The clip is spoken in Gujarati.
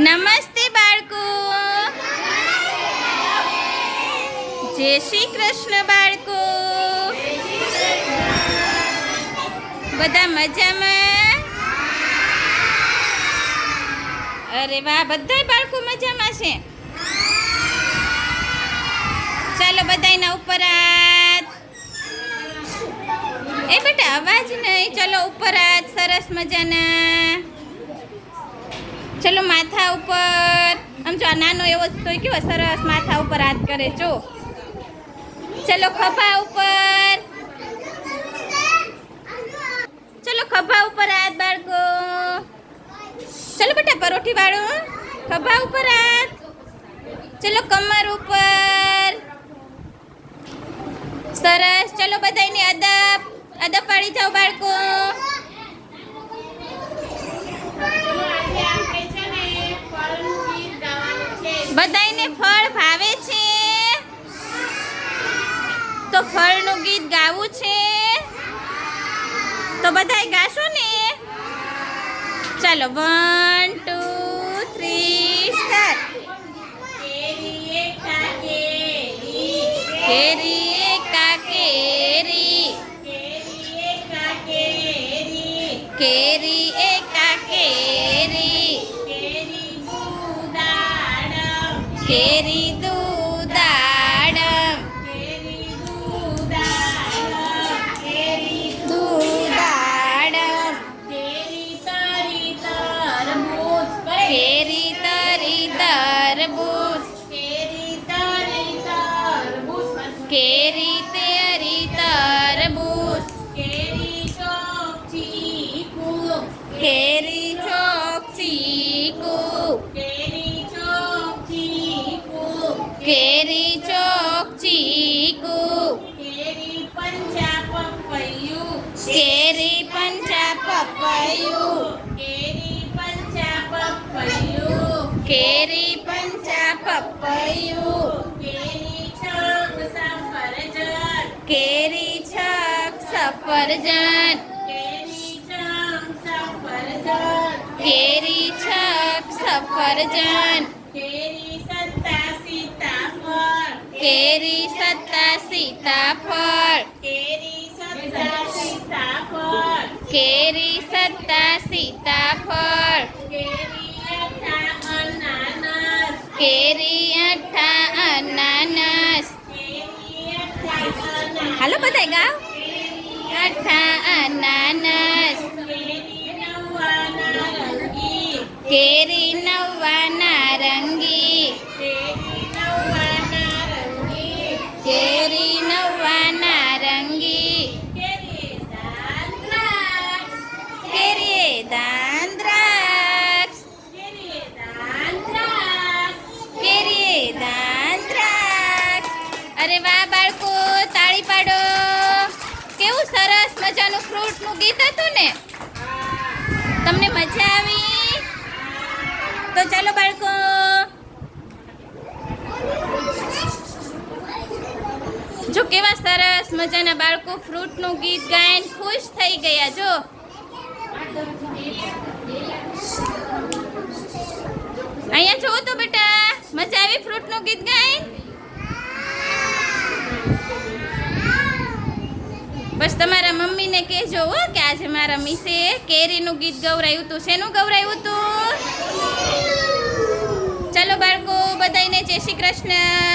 નમસ્તે બાળકો. જય શ્રી કૃષ્ણ બાળકો. બધા મજામાં? અરે વાહ, બધા બાળકો મજામાં છે. ચાલો બધાયના ઉપર હાથ. એ બેટા અવાજ નહીં. ચલો ઉપર હાથ સરસ મજાના. ચલો માથા ઉપર. આમ જો આ નાનો એવો તો કેવો સરસ માથા ઉપર હાથ કરે જો. ચલો ખભા ઉપર. ચલો ખભા ઉપર હાથ બાળકો. ચલો બેટા પરોઠી વાળો ખભા ઉપર હાથ. ચલો કમર ઉપર. સરસ. ચલો બધાયને અદબ અદબ પાડી જાઓ બાળકો. બધાયને ફળ ભાવે છે તો ફળનું ગીત ગાવું છે તો બધાય ગાશો ને. ચાલો 1 2 3 સ્ટાર્ટ. કેરી એકા કેરી, કેરી એકા કેરી, કેરી એકા કેરી, કેરી દૂધાડમ, કેરી દૂધાડમ, કેરી દૂધાડમ, કેરી તરી તરબૂચ, કેરી તરી તરબૂચ, કેરી તરી તરબૂચ, કેરી તેરી તરબૂચ, કેરી ચોક ચીકુ, કેરી ચોક ચીકુ, કેરી ચોક ચીકુ, કેરી ચોક ચીકુ, કેરી પંચા પપૈયું, કેરી પંચા પપૈયું, કેરી પંચા પપૈયું, કેરી પંચા પપૈયું, કેરી છક સફરજન, કેરી છક સફરજન, કેરી છક સફરજન, કેરી છક સફરજન, કેરી સત્તા સીતાફળ, કેરી સત્તા સીતાફળ, કેરી સત્તા સીતાફળ, કેરી સત્તા સીતાફળ, કેરી અઠા અનાનસ, કેરી અઠા અનાનસ, હાલો બધાય ગાઓ. અઠા અનાનસ, કેરી નવા નારંગી, કેરી નવા નારંગી, કેરી દાન દ્રાક્ષ, કેરી દાન દ્રાક્ષ. અરે વાહ બાળકો, તાળી પાડો. કેવું સરસ મજાનું ફ્રૂટનું ગીત હતું ને. તમને મજા આવી? તો ચાલો બાળકો. જો કેવા સરસ મજાના બાળકો ફ્રૂટનું ગીત ગાઈને ખુશ થઈ ગયા. જો અહીંયા જોવો તો બેટા, મજા આવી ફ્રૂટનું ગીત ગાઈને? બસ તમારા મમ્મીને કહેજો હો કે આજે મારા મિસે કેરીનું ગીત ગવરાયું હતું. શેનું ગવરાયું હતું? ચલો બાળકો, બધાયને જય શ્રી કૃષ્ણ.